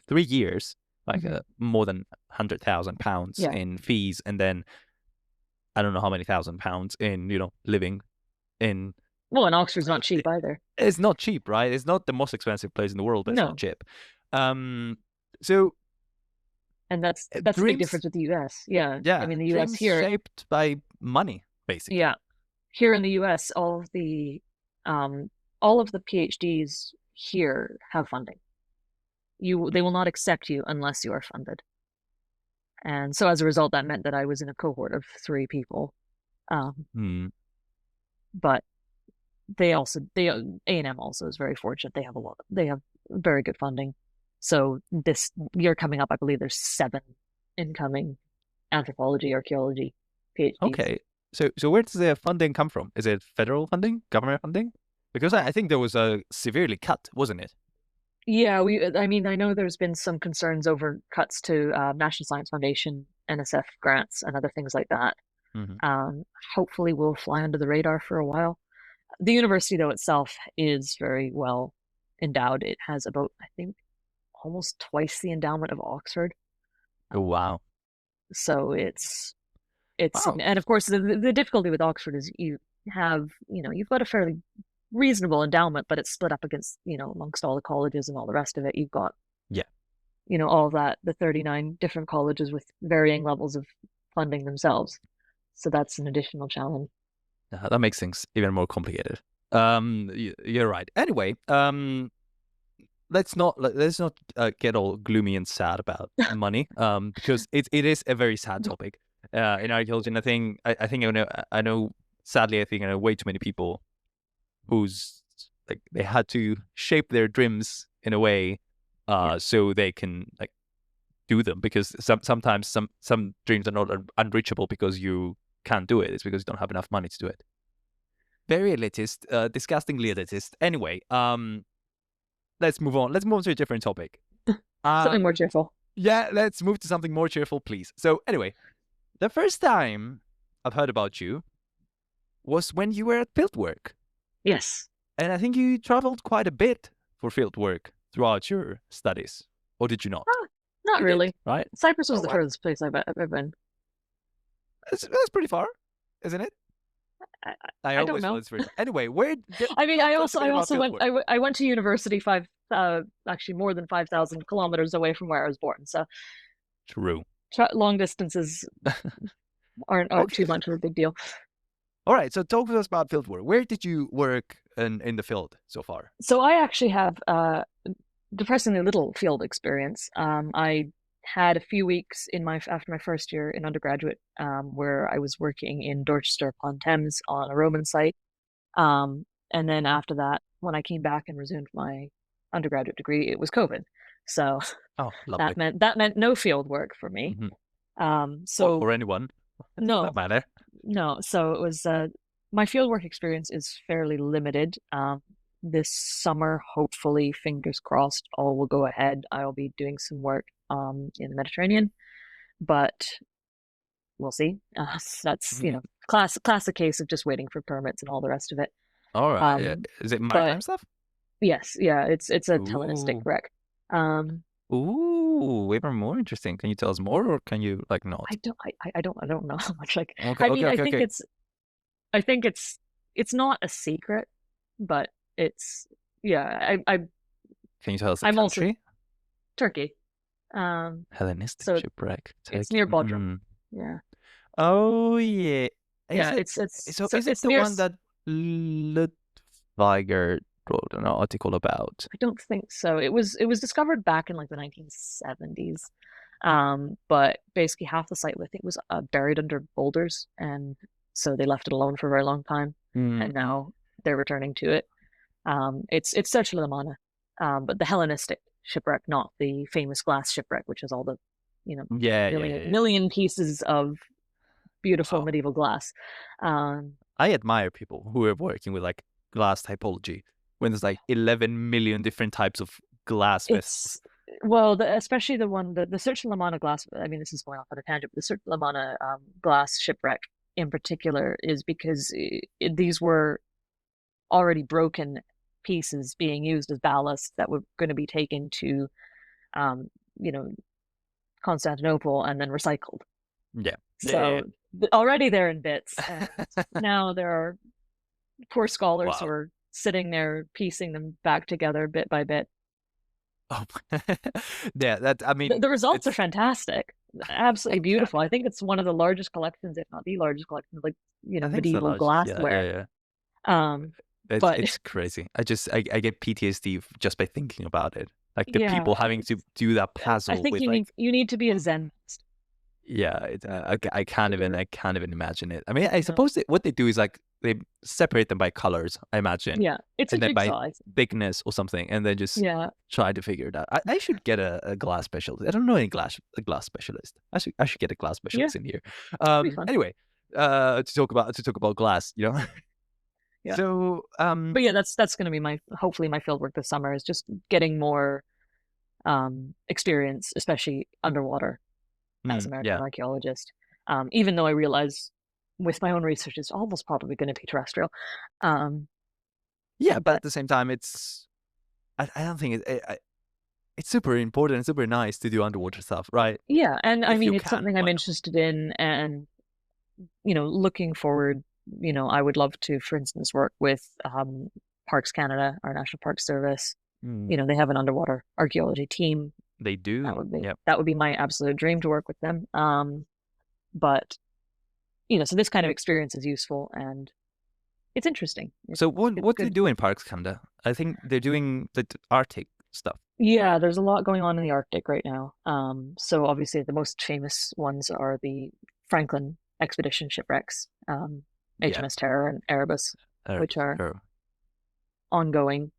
3 years. Like more than £100,000 in fees, and then I don't know how many £1,000 in living in. Well, and Oxford's not cheap either. It's not cheap, right? It's not the most expensive place in the world, but it's not cheap. So, and that's the big difference with the US. Yeah. I mean, the US here shaped by money, basically. Yeah, here in the US, all of the PhDs here have funding. They will not accept you unless you are funded. And so as a result, that meant that I was in a cohort of 3 people. But A&M also is very fortunate. They have very good funding. So this year coming up, I believe there's 7 incoming anthropology, archaeology PhDs. Okay. So where does the funding come from? Is it federal funding, government funding? Because I think there was a severely cut, wasn't it? Yeah, I know there's been some concerns over cuts to National Science Foundation, NSF grants, and other things like that. Hopefully we'll fly under the radar for a while. The university, though, itself is very well endowed. It has about, I think, almost twice the endowment of Oxford. Oh, wow. So it's Wow. and of course the difficulty with Oxford is you've got a fairly reasonable endowment, but it's split up against, amongst all the colleges and all the rest of it. You've got, all that, the 39 different colleges with varying levels of funding themselves. So that's an additional challenge. That makes things even more complicated. You're right. Anyway, let's not get all gloomy and sad about money, because it is a very sad topic in archaeology. And I know sadly, I think I know way too many people who's like they had to shape their dreams in a way so they can like do them, because sometimes some dreams are not unreachable because you can't do it. It's because you don't have enough money to do it. Very elitist, disgustingly elitist. Anyway, let's move on. Let's move on to a different topic. Something more cheerful. Yeah, let's move to something more cheerful, please. So anyway, the first time I've heard about you was when you were at fieldwork. Yes. And I think you traveled quite a bit for fieldwork throughout your studies. Or did you not? Not really. Right? Cyprus was the furthest place I've ever been. That's pretty far, isn't it? I don't know. Anyway, I went to university actually more than 5,000 kilometers away from where I was born. So true. Long distances aren't too much of a big deal. All right, so talk to us about fieldwork. Where did you work in the field so far? So I actually have depressingly little field experience. I had a few weeks after my first year in undergraduate, where I was working in Dorchester upon Thames on a Roman site. And then after that, when I came back and resumed my undergraduate degree, it was COVID. So that meant no field work for me. So for anyone, no, that matter. No. So it was my fieldwork experience is fairly limited. This summer, hopefully, fingers crossed, all will go ahead. I'll be doing some work in the Mediterranean, but we'll see. That's classic case of just waiting for permits and all the rest of it. All right. Is it maritime stuff? Yes. Yeah. It's a Hellenistic wreck. Ooh, even more interesting. Can you tell us more, or can you not? I don't know how much. Like, okay, I think it's not a secret, but it's Can you tell us the country? Turkey. Hellenistic shipwreck. Turkey. It's near Bodrum. Yeah. Oh yeah. Is it the one that Ludwiger wrote an article about? I don't think so. It was discovered back in like the 1970s. But basically half the site, I think, was buried under boulders, and so they left it alone for a very long time, and now they're returning to it. It's Serch Lamana, but the Hellenistic shipwreck, not the famous glass shipwreck, which is all the million pieces of beautiful medieval glass. I admire people who are working with like glass typology when there's like 11 million different types of glass vessels. Well, especially the one, the Serch Lamana glass. I mean, this is going off on a tangent, but the Serch Lamana glass shipwreck in particular is because these were already broken pieces being used as ballast that were going to be taken to, Constantinople and then recycled. Yeah. So already they're in bits. And now there are poor scholars who are sitting there piecing them back together bit by bit. Oh, yeah. The results are fantastic. Absolutely beautiful. I think it's one of the largest collections, if not the largest collection, of medieval glassware. It's crazy. I get PTSD just by thinking about it. Like the people having to do that puzzle. I think you need to be a Zen. Yeah, I can't even imagine it. I mean, I suppose what they do is like they separate them by colors, I imagine. Yeah, it's and a then jigsaw, by thickness or something, and then just try to figure it out. I should get a glass specialist. I don't know any glass specialist. I should get a glass specialist in here. Anyway, to talk about glass, Yeah. So, but yeah, that's going to be hopefully my fieldwork this summer is just getting more experience, especially underwater, as a maritime archaeologist. Even though I realize with my own research, it's almost probably going to be terrestrial. Yeah, but at the same time, I don't think it's super important and super nice to do underwater stuff, right? Yeah, and I If mean, you it's can, something I'm why not? interested in, and looking forward, I would love to, for instance, work with Parks Canada, our National Park Service. Mm, They have an underwater archaeology team. they That do. would be Yeah. that would be my absolute dream to work with them. But so this kind of experience is useful and it's interesting. So It's what do they good. do in Parks Canada? I think they're doing the Arctic stuff. Yeah, there's a lot going on in the Arctic right now. So obviously the most famous ones are the Franklin expedition shipwrecks, Yeah. HMS Terror and Erebus, which are Or- ongoing.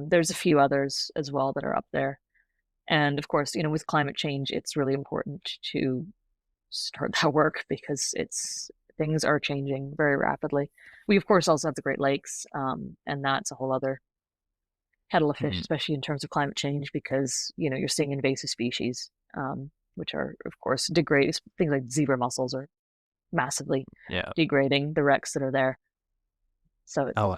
There's a few others as well that are up there. And of course, with climate change, it's really important to start that work because things are changing very rapidly. We of course also have the Great Lakes, and that's a whole other kettle of fish, Mhm. especially in terms of climate change, because you're seeing invasive species, which are of course degrade. Things like zebra mussels are massively Yeah. degrading the wrecks that are there. So Oh,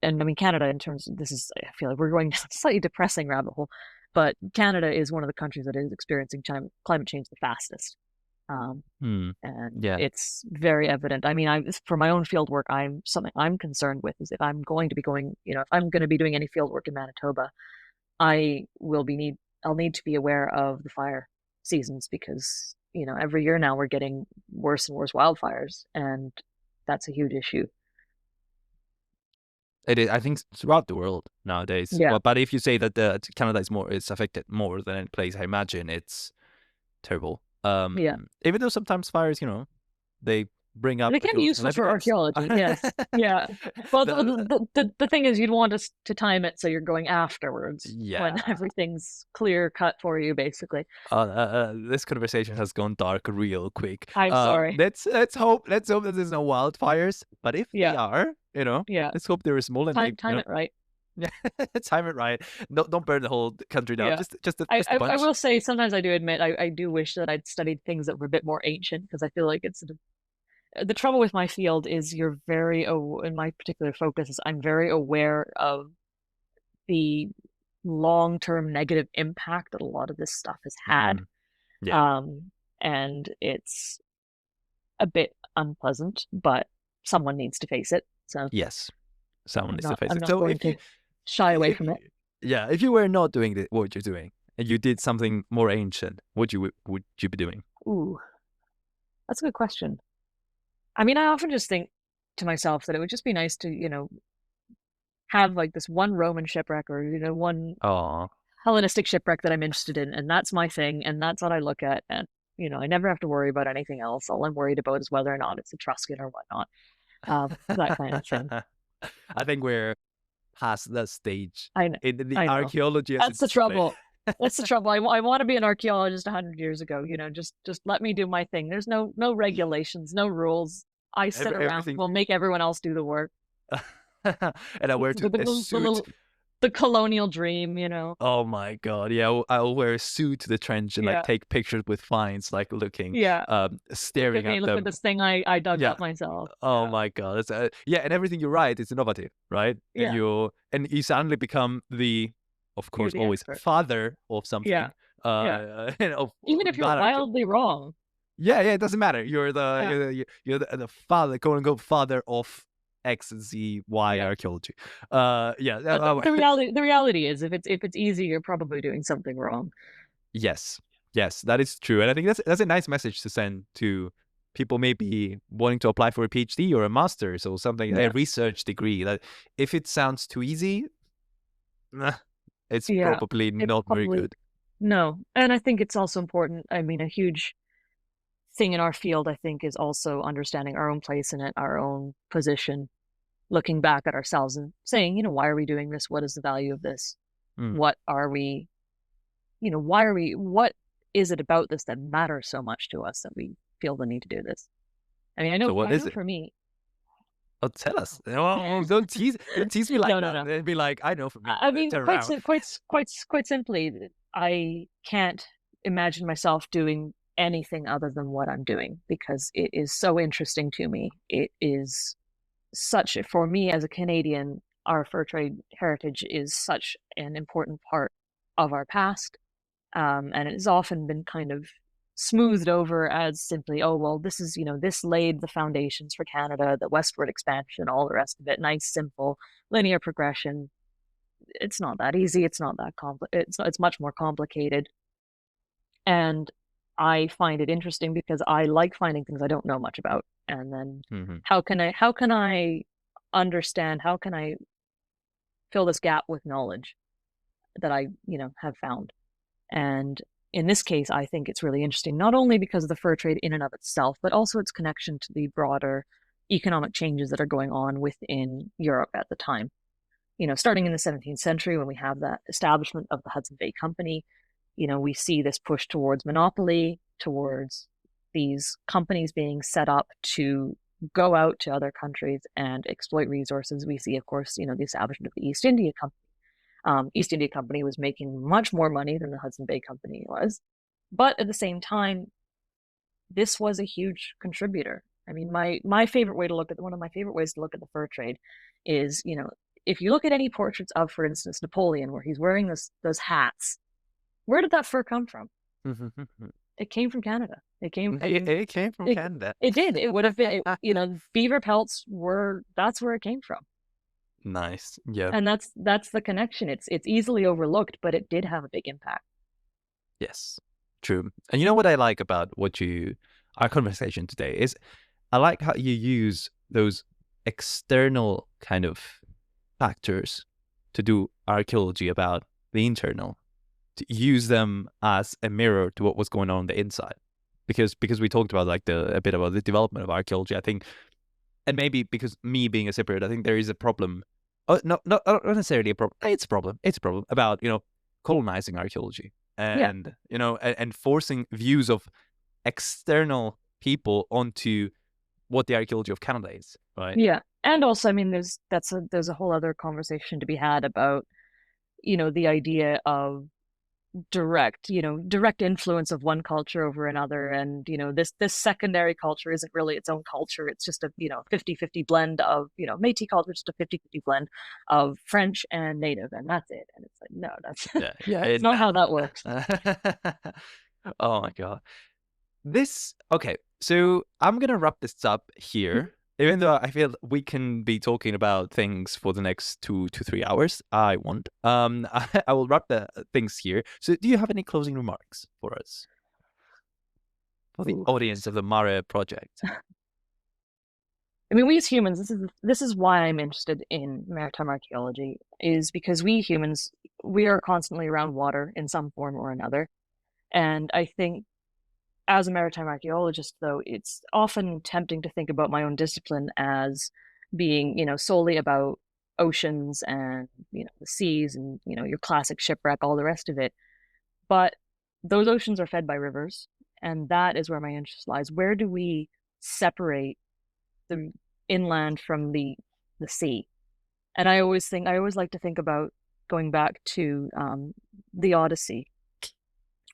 and I mean Canada in terms of this is, I feel like we're going down a slightly depressing rabbit hole, but Canada is one of the countries that is experiencing climate change the fastest. And yeah. it's very evident. I mean, for my own field work, something I'm concerned with is if I'm going to be going, if I'm going to be doing any field work in Manitoba, I'll need to be aware of the fire seasons because, every year now we're getting worse and worse wildfires, and that's a huge issue. It is. I think throughout the world nowadays. Yeah. Well, but if you say that Canada is affected more than any place, I imagine it's terrible. Yeah. Even though sometimes fires, they bring up They can be archaeological useful for evidence. archaeology. Yes. Yeah. Well, The- the thing is, you'd want us to time it so you're going afterwards when yeah. everything's clear cut for you, basically. This conversation has gone dark real quick. I'm sorry. Let's hope that there's no wildfires. But if they Yeah. are, Yeah. let's hope they're small and they, Time it right. yeah, time it right. No, don't burn the whole country down. Yeah. Just a I bunch. will say sometimes I do admit I do wish that I'd studied things that were a bit more ancient because I feel like it's the trouble with my field is in my particular focus is I'm very aware of the long-term negative impact that a lot of this stuff has had. Yeah. And it's a bit unpleasant, but someone needs to face it. So Yes. Someone needs to face I'm it. not So going to shy away from it. Yeah, if you were not doing what you're doing and you did something more ancient, what would you be doing? Ooh, that's a good question. I mean, I often just think to myself that it would just be nice to, have like this one Roman shipwreck or, one Oh, Hellenistic shipwreck that I'm interested in, and that's my thing, and that's what I look at, and I never have to worry about anything else. All I'm worried about is whether or not it's Etruscan or whatnot, that kind of thing. I think we're past that stage I know, in the I know. archaeology as a That's the discipline. trouble. That's the trouble. I want to be an archaeologist 100 years ago. Just let me do my thing. There's no regulations, no rules. I sit around. Everything. We'll make everyone else do the work. And I wear a suit. The colonial dream, Oh my god! Yeah, I'll wear a suit to the trench and like take pictures with finds, like looking, staring Okay, at look them. at this thing I dug Yeah. up myself. Oh my god! It's, and everything you write is innovative, right? Yeah. And you suddenly become of course, always expert. father of something. Yeah. Even if you're wildly wrong. Yeah, it doesn't matter. You're the father, quote unquote, father of X, Z, Y archaeology. The reality is, if it's easy, you're probably doing something wrong. Yes, that is true, and I think that's a nice message to send to people maybe wanting to apply for a PhD or a master's or something, a research degree. That if it sounds too easy, it's probably not very good. No, and I think it's also important. I mean, a huge thing in our field, I think, is also understanding our own place in it, our own position, looking back at ourselves and saying, why are we doing this? What is the value of this? What are we, what is it about this that matters so much to us that we feel the need to do this? I mean, I know, So what is it? For me. Oh, tell us. Don't tease me like that. No. It'd be like, I know for me. I mean, quite simply, I can't imagine myself doing anything other than what I'm doing, because it is so interesting to me. It is such, for me as a Canadian, our fur trade heritage is such an important part of our past. And it has often been kind of smoothed over as simply, oh, well, this is, this laid the foundations for Canada, the westward expansion, all the rest of it. Nice, simple, linear progression. It's not that easy. It's not that it's much more complicated. And I find it interesting because I like finding things I don't know much about. And then how can I understand, how can I fill this gap with knowledge that I, have found? And in this case, I think it's really interesting, not only because of the fur trade in and of itself, but also its connection to the broader economic changes that are going on within Europe at the time. Starting in the 17th century, when we have that establishment of the Hudson Bay Company, we see this push towards monopoly, towards these companies being set up to go out to other countries and exploit resources. We see, of course, the establishment of the East India Company. East India Company was making much more money than the Hudson Bay Company was. But at the same time, this was a huge contributor. I mean, my favorite way to look at, one of my favorite ways to look at the fur trade is, if you look at any portraits of, for instance, Napoleon, where he's wearing those hats, where did that fur come from? It came from Canada. It came from Canada. It did. It would have been, beaver pelts that's where it came from. Nice. Yeah. And that's the connection. It's easily overlooked, but it did have a big impact. Yes, true. And you know what I like about our conversation today is I like how you use those external kind of factors to do archaeology about the internal, to use them as a mirror to what was going on the inside. Because we talked about like a bit about the development of archaeology, I think, and maybe because me being a Cypriot, I think there is a problem. Not necessarily a problem. It's a problem. It's a problem about colonizing archaeology and and forcing views of external people onto what the archaeology of Canada is, right? Yeah, and also, I mean, there's a whole other conversation to be had about the idea of direct influence of one culture over another, and this secondary culture isn't really its own culture. It's just a 50-50 blend of Métis culture, just a 50-50 blend of French and Native, and that's it. And it's like, no, that's it's not how that works. Oh my god. Okay, so I'm gonna wrap this up here. Even though I feel we can be talking about things for the next 2 to 3 hours, I won't. I will wrap the things here. So do you have any closing remarks for us? For the audience of the MARE project? I mean, we as humans, this is why I'm interested in maritime archaeology, is because we humans, we are constantly around water in some form or another. And I think as a maritime archaeologist, though, it's often tempting to think about my own discipline as being, solely about oceans and, the seas and, your classic shipwreck, all the rest of it. But those oceans are fed by rivers, and that is where my interest lies. Where do we separate the inland from the sea? And I always like to think about going back to the Odyssey,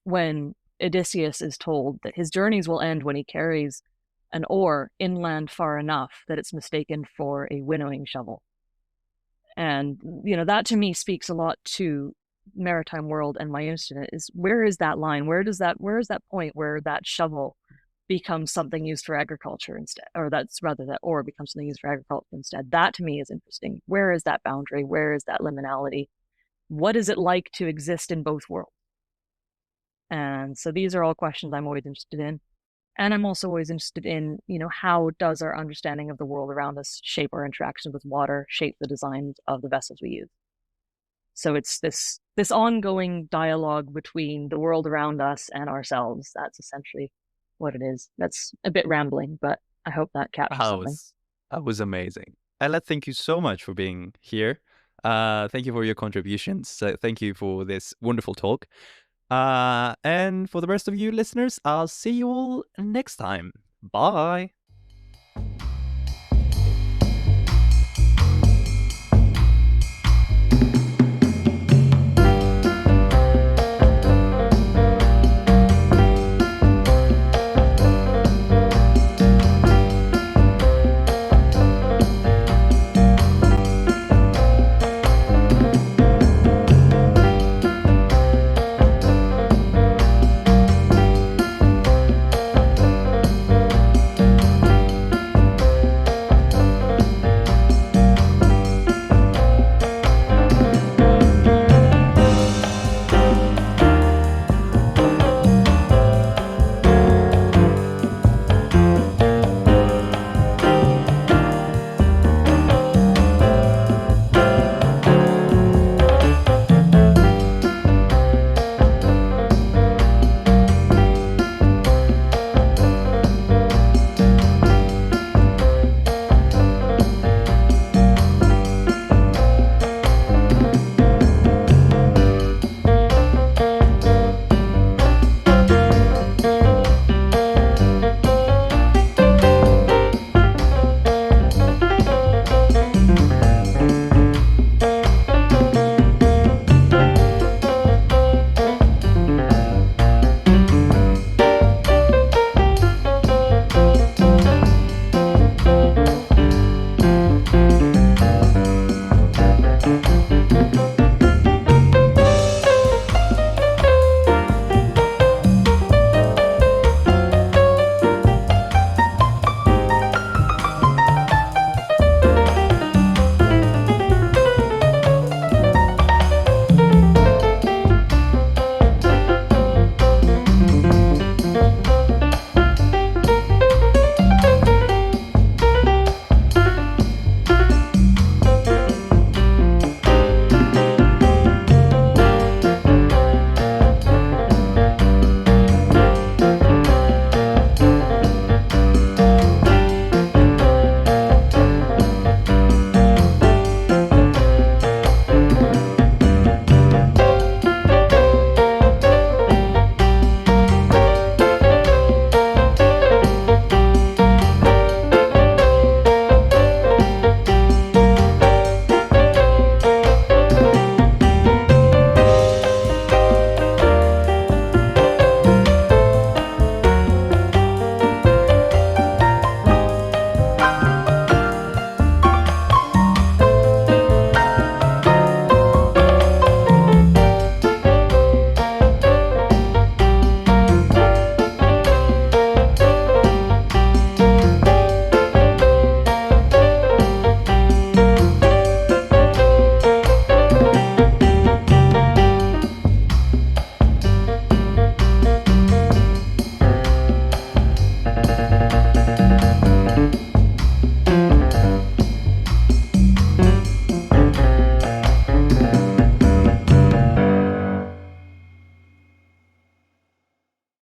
when Odysseus is told that his journeys will end when he carries an oar inland far enough that it's mistaken for a winnowing shovel. And, that to me speaks a lot to maritime world, and my interest in it is, where is that line? Where is that point where that shovel becomes something used for agriculture instead, or that oar becomes something used for agriculture instead? That to me is interesting. Where is that boundary? Where is that liminality? What is it like to exist in both worlds? And so these are all questions I'm always interested in. And I'm also always interested in, how does our understanding of the world around us shape our interactions with water, shape the designs of the vessels we use? So it's this ongoing dialogue between the world around us and ourselves. That's essentially what it is. That's a bit rambling, but I hope that captures something. That was amazing. Ella, thank you so much for being here. Thank you for your contributions. Thank you for this wonderful talk. And for the rest of you listeners, I'll see you all next time. Bye.